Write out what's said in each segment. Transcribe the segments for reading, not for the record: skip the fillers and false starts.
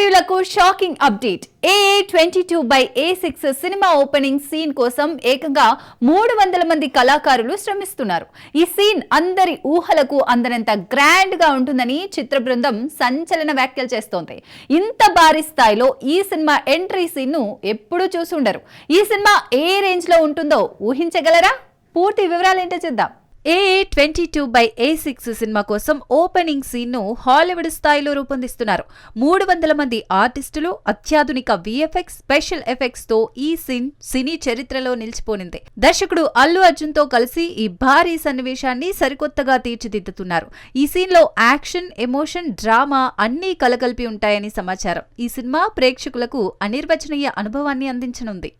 ప్రియులకు shocking update. AA22/A6 cinema opening scene కోసం ఏకంగా 300 మంది కళాకారులు శ్రమిస్తున్నారు. ఈ సీన్ అందరి ఊహలకు అందనంత గ్రాండ్ గా ఉంటుందని చిత్ర బృందం సంచలన వ్యాఖ్యలు చేస్తోంది. ఇంత భారీ స్థాయిలో ఈ సినిమా ఎంట్రీ సీన్ ను ఎప్పుడూ చూసుండరు. ఈ సినిమా ఏ రేంజ్ లో ఉంటుందో ఊహించగలరా? పూర్తి వివరాలేంటో చూద్దాం. AA22/A6 సినిమా కోసం ఓపెనింగ్ సీన్ ను హాలీవుడ్ స్థాయిలో రూపొందిస్తున్నారు. 300 మంది ఆర్టిస్టులు, అత్యాధునిక VFX స్పెషల్ ఎఫెక్ట్స్ తో ఈ సీన్ సినీ చరిత్రలో నిలిచిపోనింది. దర్శకుడు అల్లు అర్జున్ తో కలిసి ఈ భారీ సన్నివేశాన్ని సరికొత్తగా తీర్చిదిద్దుతున్నారు. ఈ సీన్ లో యాక్షన్, ఎమోషన్, డ్రామా అన్నీ కలగలిపి ఉంటాయని సమాచారం. ఈ సినిమా ప్రేక్షకులకు అనిర్వచనీయ అనుభవాన్ని అందించనుంది.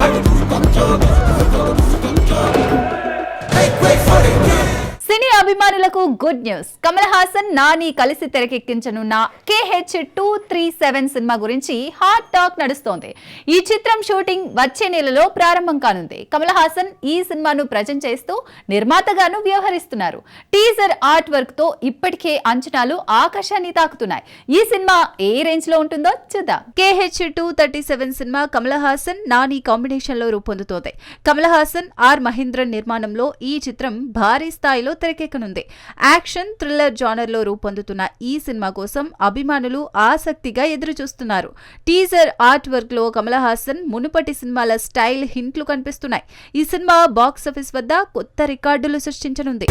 సినీ అభిమానులకు గుడ్ న్యూస్. కమల్ హాసన్, నాని కలిసి తెరకెక్కించనున్న KH237 సినిమా గురించి హాట్ టాక్ నడుస్తోంది. ఈ చిత్రం షూటింగ్ వచ్చే నెలలో ప్రారంభం కానుంది. కమల్ హాసన్ ఈ సినిమాను ప్రజెంట్ చేస్తూ నిర్మాతగాను వ్యవహరిస్తున్నారు. టీజర్ ఆర్ట్ వర్క్ తో ఇప్పటికే అంచనాలు ఆకాశాన్ని తాకుతున్నాయి. ఈ సినిమా ఏ రేంజ్ లో ఉంటుందో చూద్దాం. KH237 cinema Kamal Haasan, Nani combination లో రూపొందుతోంది. కమల్ హాసన్, ఆర్ మహేంద్రన్ నిర్మాణంలో ఈ చిత్రం భారీ స్థాయిలో తెరకెక్కనుంది. యాక్షన్, థ్రిల్లర్ జానర్ లో రూపొందుతున్న ఈ సినిమా కోసం అభిమానులు ఆసక్తిగా ఎదురు చూస్తున్నారు. టీజర్ ఆర్ట్ వర్క్ లో కమల్ హాసన్ మునుపటి సినిమాల స్టైల్ హింట్లు కనిపిస్తున్నాయి. ఈ సినిమా బాక్సాఫీస్ వద్ద కొత్త రికార్డులు సృష్టించనుంది.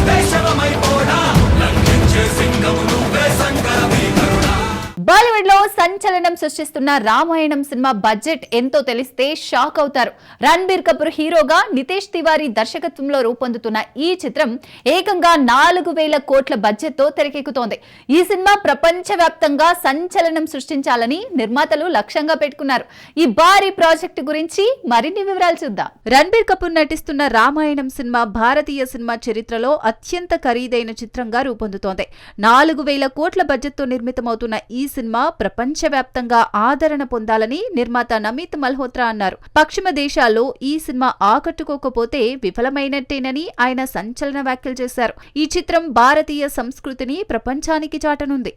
బాలీవుడ్ లో సంచలనం సృష్టిస్తున్న రామాయణం సినిమా బడ్జెట్ ఎంతో తెలిస్తే షాక్ అవుతారు. రణబీర్ కపూర్ హీరోగా, నితేష్ తివారీ దర్శకత్వంలో రూపొందుతున్న ఈ చిత్రం ఏకంగా 4000 కోట్ల బడ్జెట్ తో తెరకెక్కుతోంది. ఈ సినిమా ప్రపంచవ్యాప్తంగా సంచలనం సృష్టించాలని నిర్మాతలు లక్ష్యంగా పెట్టుకున్నారు. ఈ భారీ ప్రాజెక్టు గురించి మరిన్ని వివరాలు చూద్దాం. రణబీర్ కపూర్ నటిస్తున్న రామాయణం సినిమా భారతీయ సినిమా చరిత్రలో అత్యంత ఖరీదైన చిత్రంగా రూపొందుతోంది. 4000 కోట్ల బడ్జెట్ తో నిర్మితమవుతున్న ఈ సినిమా ప్రపంచవ్యాప్తంగా ఆదరణ పొందాలని నిర్మాత నమిత్ మల్హోత్రా అన్నారు. పశ్చిమ దేశాల్లో ఈ సినిమా ఆకట్టుకోకపోతే విఫలమైనట్టేనని ఆయన సంచలన వ్యాఖ్యలు చేశారు. ఈ చిత్రం భారతీయ సంస్కృతిని ప్రపంచానికి చాటనుంది.